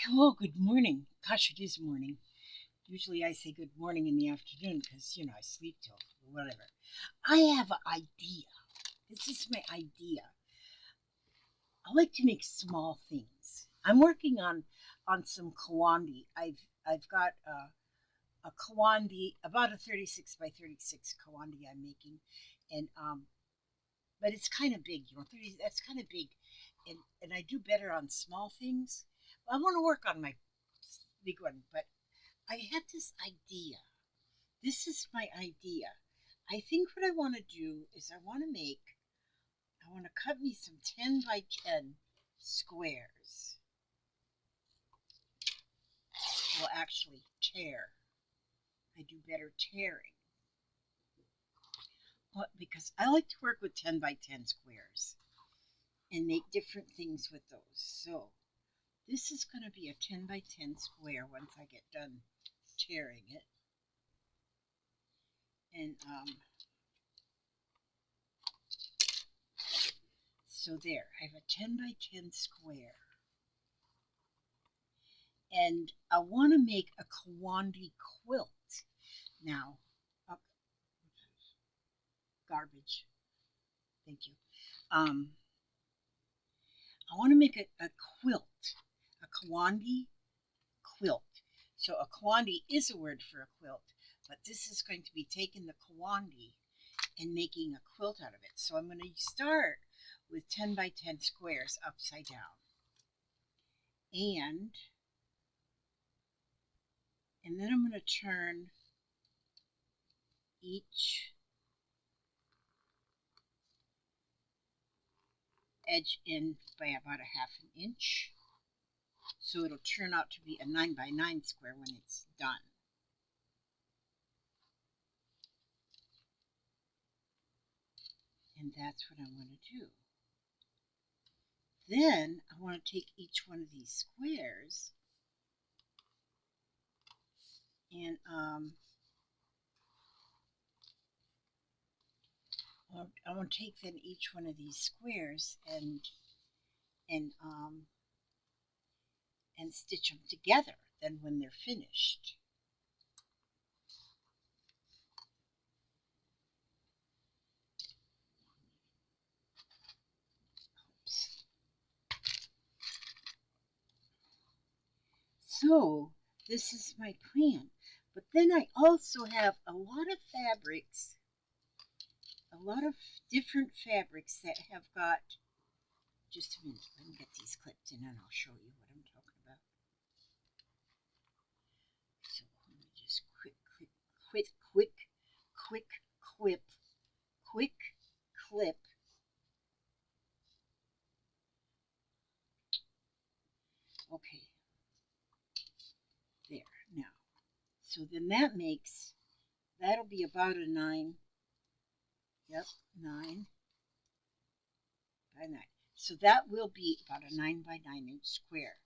Hello, good morning. Gosh, it is morning. Usually I say good morning in the afternoon because, I sleep till whatever. I have an idea. This is my idea. I like to make small things. I'm working on some kawandi. I've got a kawandi, about a 36 by 36 kawandi I'm making, and but it's kind of big. 30. That's kind of big, and I do better on small things. I want to work on my big one, but I had this idea. This is my idea. I think what I want to do is I want to cut me some 10 by 10 squares. Well, actually, tear. I do better tearing. Well, because I like to work with 10 by 10 squares and make different things with those. So this is going to be a 10 by 10 square once I get done tearing it. And so there, I have a 10 by 10 square. And I want to make a Kawandi quilt. Now, garbage. Thank you. I want to make a quilt, a Kawandi quilt. So a Kawandi is a word for a quilt, but this is going to be taking the Kawandi and making a quilt out of it. So I'm going to start with 10 by 10 squares upside down. And then I'm going to turn each edge in by about a half an inch. So it'll turn out to be a 9 by 9 square when it's done. And that's what I'm going to do. Then I want to take each one of these squares and I want to take then each one of these squares and stitch them together then when they're finished. Oops. So this is my plan. But then I also have a lot of fabrics, a lot of different fabrics that have got, just a minute, let me get these clipped in and I'll show you what I'm talking about. So let me just quick clip. Okay, there, now. So then that'll be about a 9, yep, 9 by 9. So that will be about a 9 by 9 inch square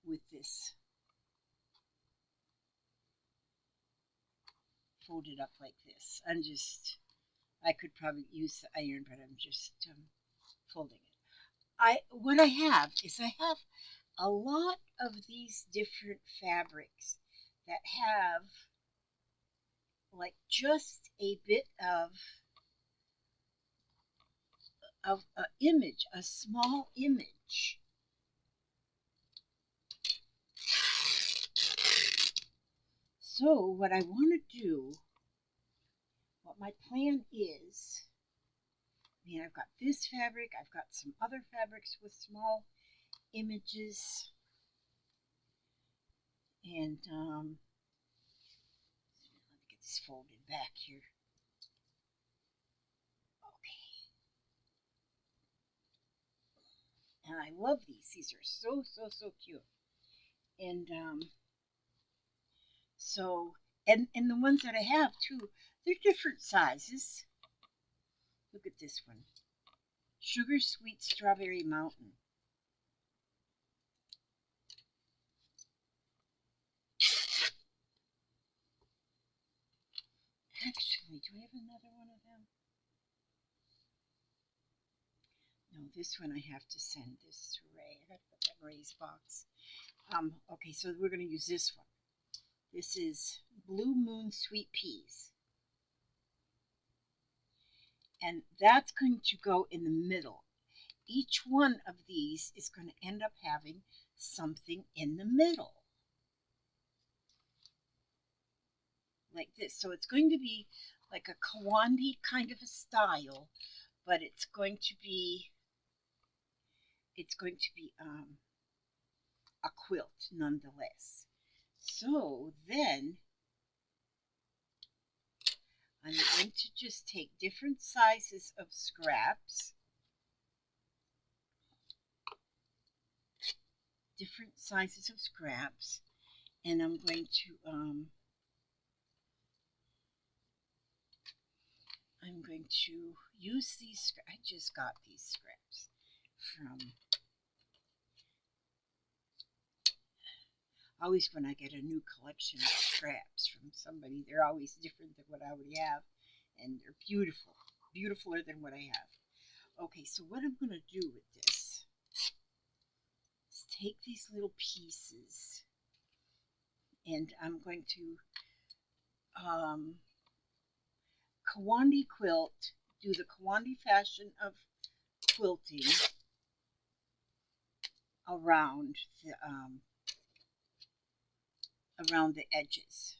with this folded up like this. I could probably use the iron, but I'm just folding it. What I have is I have a lot of these different fabrics that have like just a bit of an image, a small image. So what I want to do, what my plan is, I've got this fabric, I've got some other fabrics with small images, and let me get this folded back here. Okay. And I love these. These are so cute. And and the ones that I have too, they're different sizes. Look at this one. Sugar Sweet Strawberry Mountain. Actually, do I have another one of them? No, this one I have to send this to Ray. I got to put that in Ray's box. Okay, so we're going to use this one. This is Blue Moon Sweet Peas. And that's going to go in the middle. Each one of these is going to end up having something in the middle. Like this. So it's going to be like a Kawandi kind of a style, but it's going to be a quilt nonetheless. So then I'm going to just take different sizes of scraps, and I'm going to use these. I just got these scraps from. Always when I get a new collection of scraps from somebody, they're always different than what I already have, and they're beautiful, beautifuler than what I have. Okay, so what I'm going to do with this is take these little pieces, and I'm going to Kawandi quilt, do the Kawandi fashion of quilting around the edges.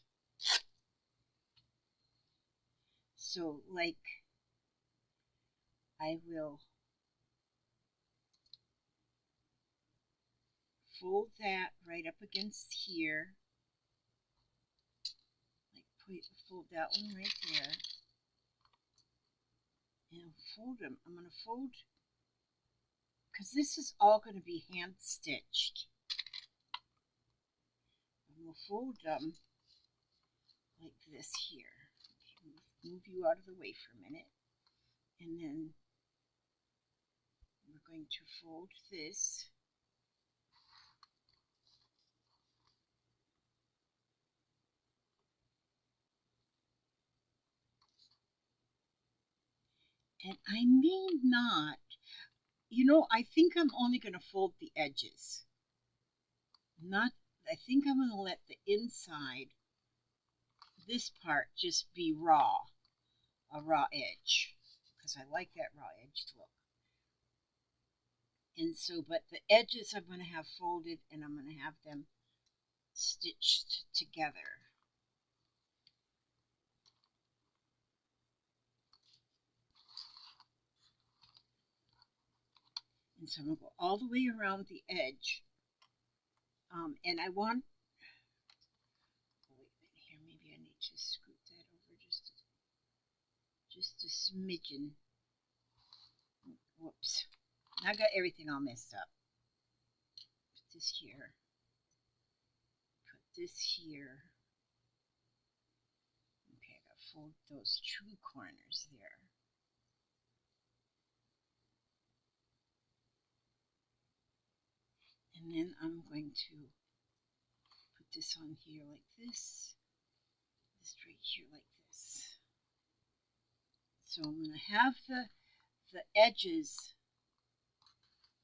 So like I will fold that right up against here, like fold that one right there, and fold them. I'm going to fold, because this is all going to be hand stitched. I'm going to fold them like this here. Okay, move you out of the way for a minute, and then we're going to fold this. And I may not, I think I'm only going to fold the edges. I think I'm going to let the inside, this part, just be a raw edge, because I like that raw edge look. And so, but the edges I'm going to have folded, and I'm going to have them stitched together. And so I'm going to go all the way around the edge. And I want, wait a minute here, maybe I need to scoot that over just a smidgen. Whoops. I got everything all messed up. Put this here. Put this here. Okay, I got to fold those two corners there. And then I'm going to put this on here like this right here like this. So I'm going to have the edges,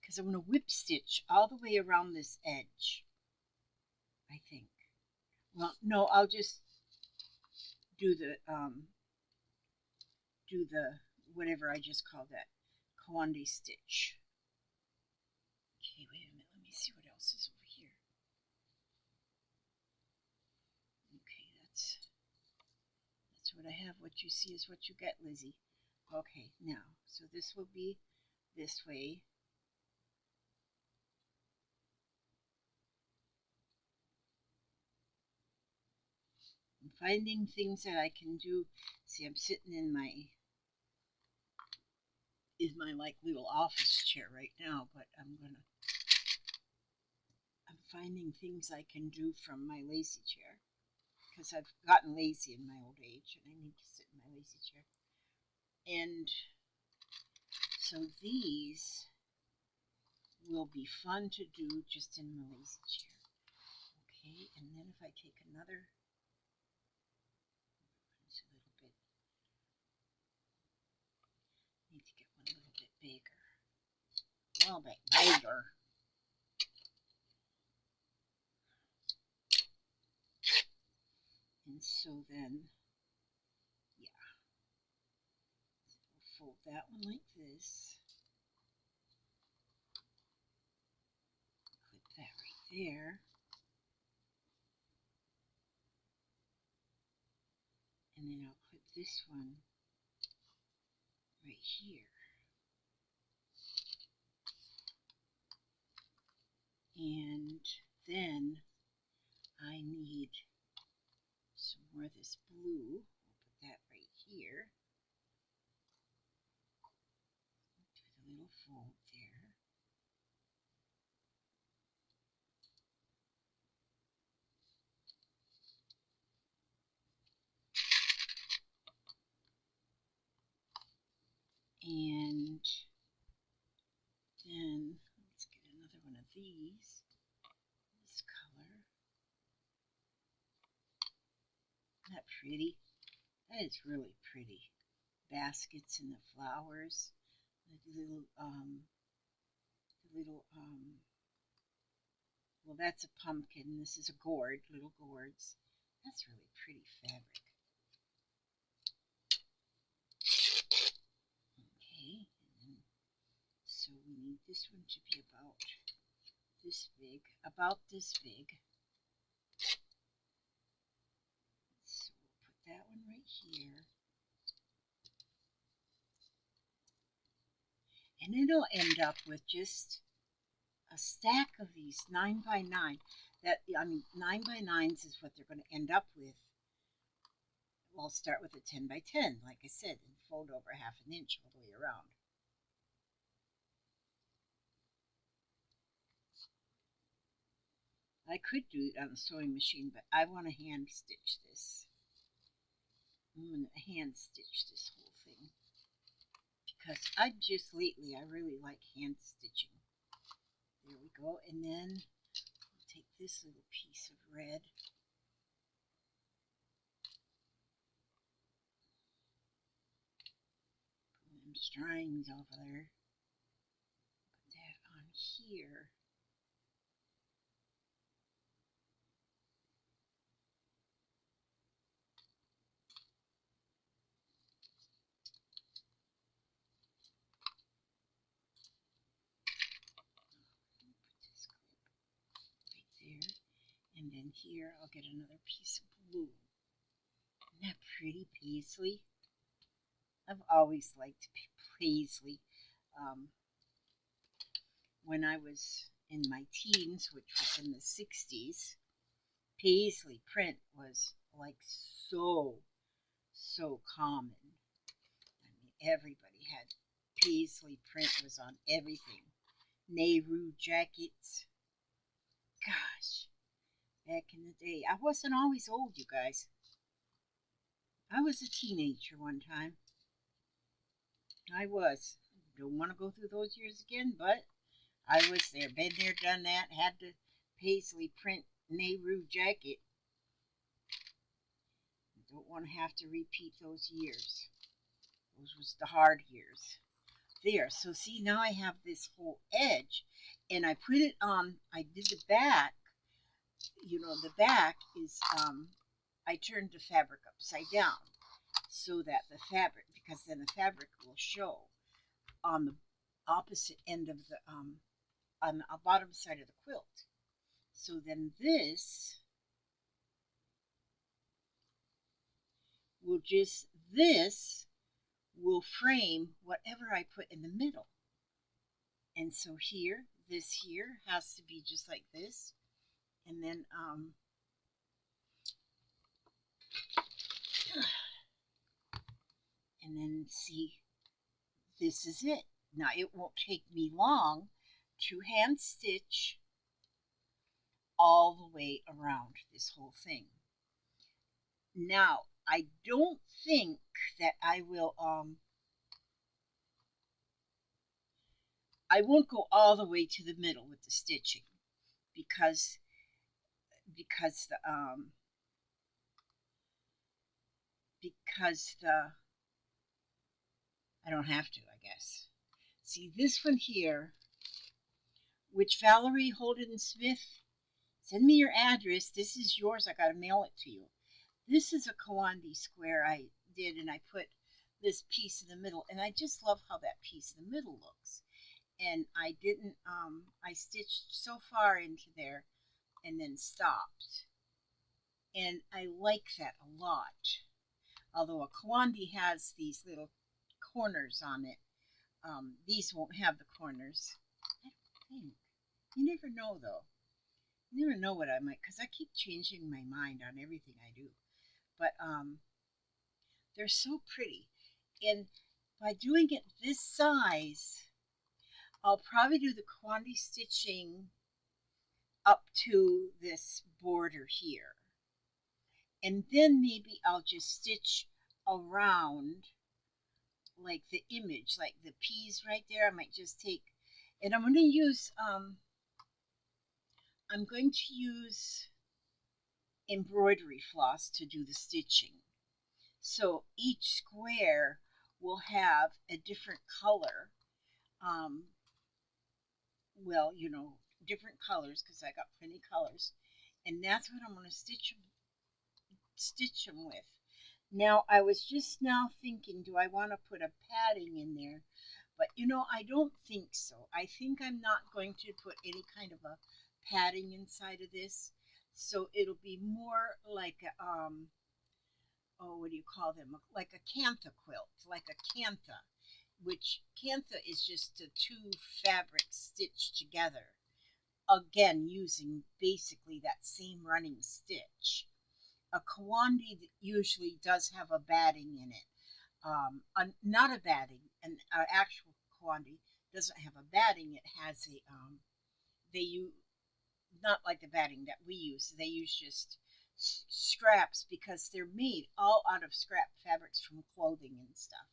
because I'm going to whip stitch all the way around this edge, I think. Well, no, I'll just do the whatever I just called that, Kawandi stitch. Okay, wait a minute, let me see what else is over here. Okay, that's what I have. What you see is what you get, Lizzie. Okay, now, so this will be this way. I'm finding things that I can do. See, I'm sitting in my like little office chair right now, but I'm finding things I can do from my lazy chair, because I've gotten lazy in my old age and I need to sit in my lazy chair. And so these will be fun to do just in the lazy chair. Okay, and then if I take another, it's a little bit, need to get one a little bit bigger. little bit lighter. And so then, yeah, we'll fold that one like this. Put that right there. And then I'll put this one right here. And then I need some more of this blue. I'll put that right here. Do the little fold there. And then let's get another one of these. This color. Isn't that pretty? That is really pretty. Baskets and the flowers. The little, well, that's a pumpkin. This is a gourd, little gourds. That's really pretty fabric. Okay, and then, so we need this one to be about this big, So we'll put that one right here. And it'll end up with just a stack of these 9x9. That, I mean, 9x9s is what they're going to end up with. I'll start with a 10x10, like I said, and fold over 1/2 inch all the way around. I could do it on a sewing machine, but I want to hand stitch this. I'm going to hand stitch this whole thing because lately I really like hand stitching. There we go. And then we'll take this little piece of red. Put them strings over there. Put that on here. And then here I'll get another piece of blue. Isn't that pretty paisley? I've always liked paisley. When I was in my teens, which was in the 60s, paisley print was like so common. I mean, everybody had paisley print, was on everything. Nehru jackets. Gosh, back in the day. I wasn't always old, you guys. I was a teenager one time. I was. Don't want to go through those years again, but I was there. Been there, done that. Had the paisley print Nehru jacket. Don't want to have to repeat those years. Those was the hard years. There. So see, now I have this whole edge, and I put it on. I did the back. You know, the back is, I turned the fabric upside down so that the fabric, because then the fabric will show on the opposite end of the, on the bottom side of the quilt. So then this will frame whatever I put in the middle. And so here, this here has to be just like this. And then, see, this is it. Now it won't take me long to hand stitch all the way around this whole thing. Now, I don't think that I will, I won't go all the way to the middle with the stitching because the, I don't have to, I guess. See, this one here, Which Valerie Holden Smith? Send me your address. This is yours. I gotta mail it to you. This is a Kawandi square I did, and I put this piece in the middle, and I just love how that piece in the middle looks. And I didn't, I stitched so far into there and then stopped. And I like that a lot. Although a Kawandi has these little corners on it, these won't have the corners. I don't think. You never know, though. You never know what I might, because I keep changing my mind on everything I do. But they're so pretty. And by doing it this size, I'll probably do the Kawandi stitching up to this border here. And then maybe I'll just stitch around like the image, like the peas right there. I might just take, and I'm going to use embroidery floss to do the stitching. So each square will have a different color. Well, different colors because I got plenty of colors. And that's what I'm going to stitch them with. Now, I was just now thinking, do I want to put a padding in there? But, I don't think so. I think I'm not going to put any kind of a padding inside of this. So it'll be more like a, oh, what do you call them? Like a cantha quilt, like a cantha, which cantha is just the two fabrics stitched together. Again, using basically that same running stitch. A Kawandi usually does have a batting in it. Not a batting, an actual Kawandi doesn't have a batting. It has a, they use, not like the batting that we use. They use just scraps because they're made all out of scrap fabrics from clothing and stuff.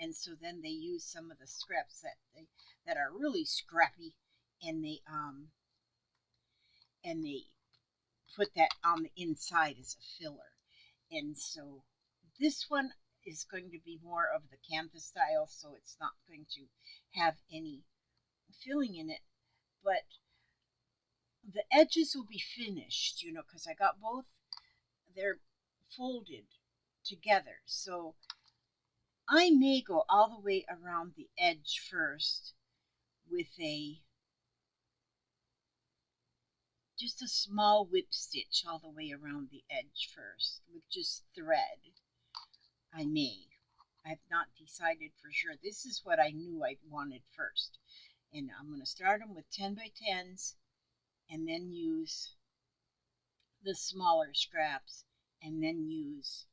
And so then they use some of the scraps that are really scrappy, and they put that on the inside as a filler. And so this one is going to be more of the canvas style, so it's not going to have any filling in it. But the edges will be finished, because I got both. They're folded together. So I may go all the way around the edge first with just a small whip stitch all the way around the edge first with just thread. I have not decided for sure. This is what I knew I wanted first. And I'm going to start them with 10 by 10s and then use the smaller scraps and then use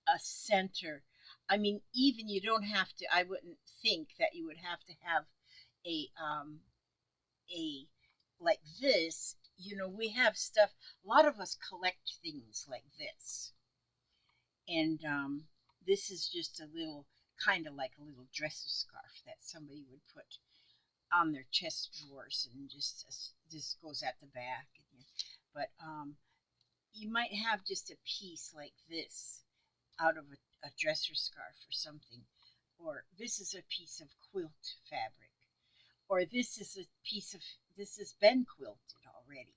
a center. I mean, even you don't have to, I wouldn't think that you would have to have a like this. We have stuff, a lot of us collect things like this. And this is just a little, kind of like a little dresser scarf that somebody would put on their chest drawers, and just goes at the back. But you might have just a piece like this out of a dresser scarf or something. Or this is a piece of quilt fabric. Or this is been quilted already.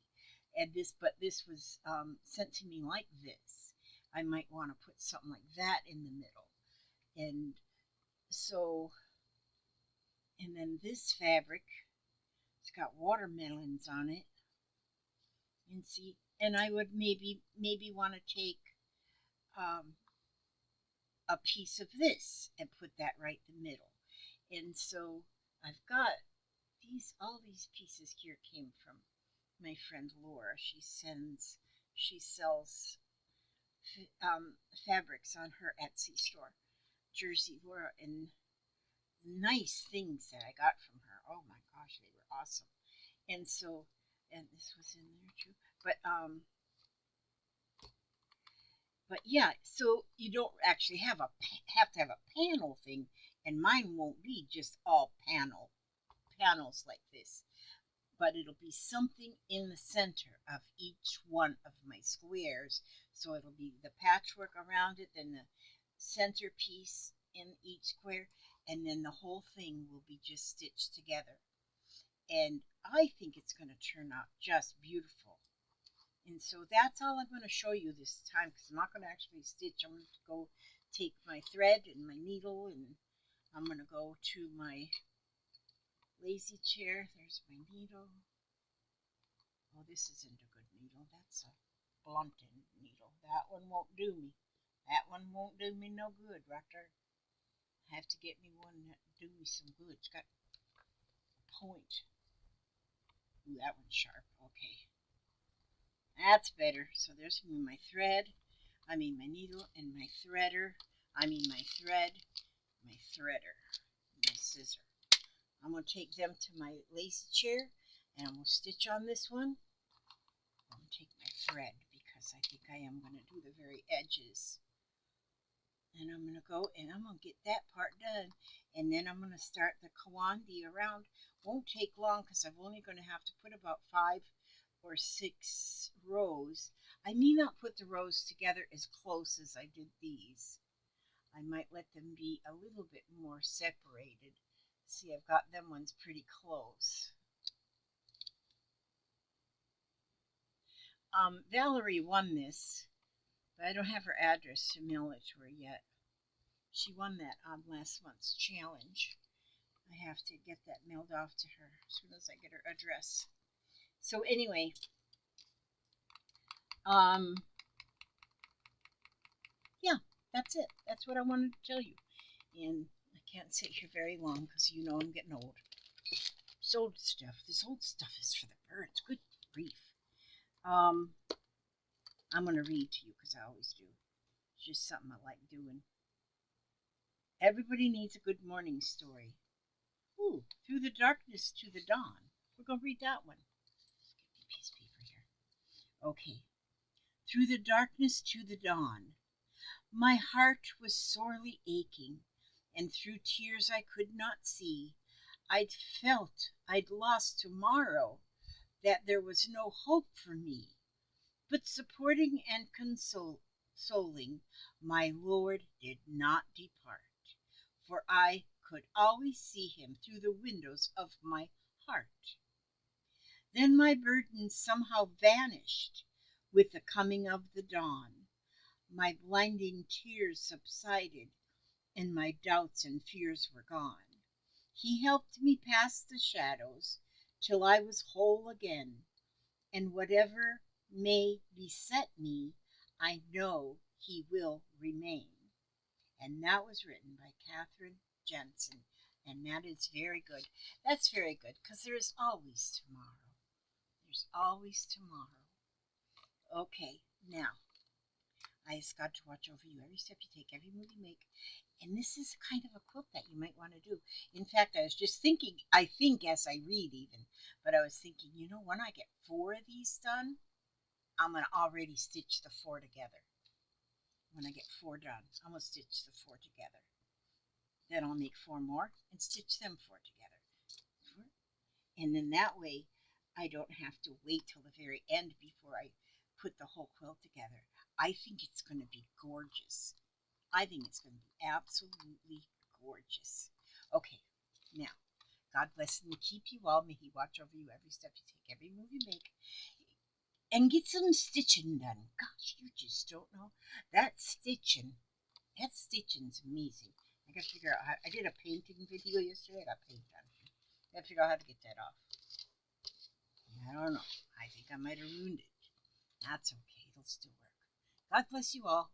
And but this was sent to me like this. I might want to put something like that in the middle. And so, and then this fabric, it's got watermelons on it. And see, and I would maybe want to take a piece of this and put that right in the middle. And so I've got all these pieces here came from my friend Laura. She sells fabrics on her Etsy store, Jersey Laura, and nice things that I got from her. Oh my gosh, they were awesome. And so, and this was in there too. But yeah, so you don't actually have to have a panel thing, and mine won't be just all panels like this, but it'll be something in the center of each one of my squares. So it'll be the patchwork around it, then the centerpiece in each square, and then the whole thing will be just stitched together. and I think it's going to turn out just beautiful. And so that's all I'm going to show you this time, because I'm not going to actually stitch. I'm going to go take my thread and my needle, and I'm going to go to my lazy chair. There's my needle. Oh, this isn't a good needle. That's a blunted needle. That one won't do me. That one won't do me no good, Doctor. I have to get me one that do me some good. It's got a point. Ooh, that one's sharp. Okay. That's better. So there's my thread. I mean my needle and my threader. I mean my thread, my threader, my scissor. I'm going to take them to my lacy chair, and I'm going to stitch on this one. I'm going to take my thread, because I think I am going to do the very edges. And I'm going to go and I'm going to get that part done. And then I'm going to start the Kawandi around. Won't take long, because I'm only going to have to put about 5 or 6 rows. I may not put the rows together as close as I did these. I might let them be a little bit more separated. See, I've got them ones pretty close. Valerie won this, but I don't have her address to mail it to her yet. She won that on last month's challenge. I have to get that mailed off to her as soon as I get her address. So anyway, yeah, that's it. That's what I wanted to tell you. And I can't sit here very long, because you know I'm getting old. This old stuff is for the birds. Good grief. I'm going to read to you, because I always do. It's just something I like doing. Everybody needs a good morning story. Ooh, through the darkness to the dawn. We're going to read that one. Get me a piece of paper here. Okay. Through the darkness to the dawn. My heart was sorely aching, and through tears I could not see. I'd felt I'd lost tomorrow, that there was no hope for me. But supporting and consoling, my Lord did not depart, for I could always see him through the windows of my heart. Then my burden somehow vanished with the coming of the dawn. My blinding tears subsided, and my doubts and fears were gone. He helped me past the shadows till I was whole again, and whatever may beset me, I know he will remain. And that was written by Catherine Jensen, and that is very good. That's very good, because there is always tomorrow. There's always tomorrow. Okay, now, I ask God to watch over you every step you take, every move you make. And this is kind of a quilt that you might want to do. In fact, I was just thinking, I think as I read even, but I was thinking, you know, when I get 4 of these done, I'm going to already stitch the 4 together. When I get 4 done, I'm going to stitch the 4 together. Then I'll make 4 more and stitch them 4 together. And then that way, I don't have to wait till the very end before I put the whole quilt together. I think it's going to be gorgeous. I think it's going to be absolutely gorgeous. Okay, now, God bless and keep you all. May he watch over you every step you take, every move you make. And get some stitching done. Gosh, you just don't know. That stitching's amazing. I got to figure out how, I did a painting video yesterday. I got paint on. I got to figure out how to get that off. I don't know. I think I might have ruined it. That's okay. It'll still work. God bless you all.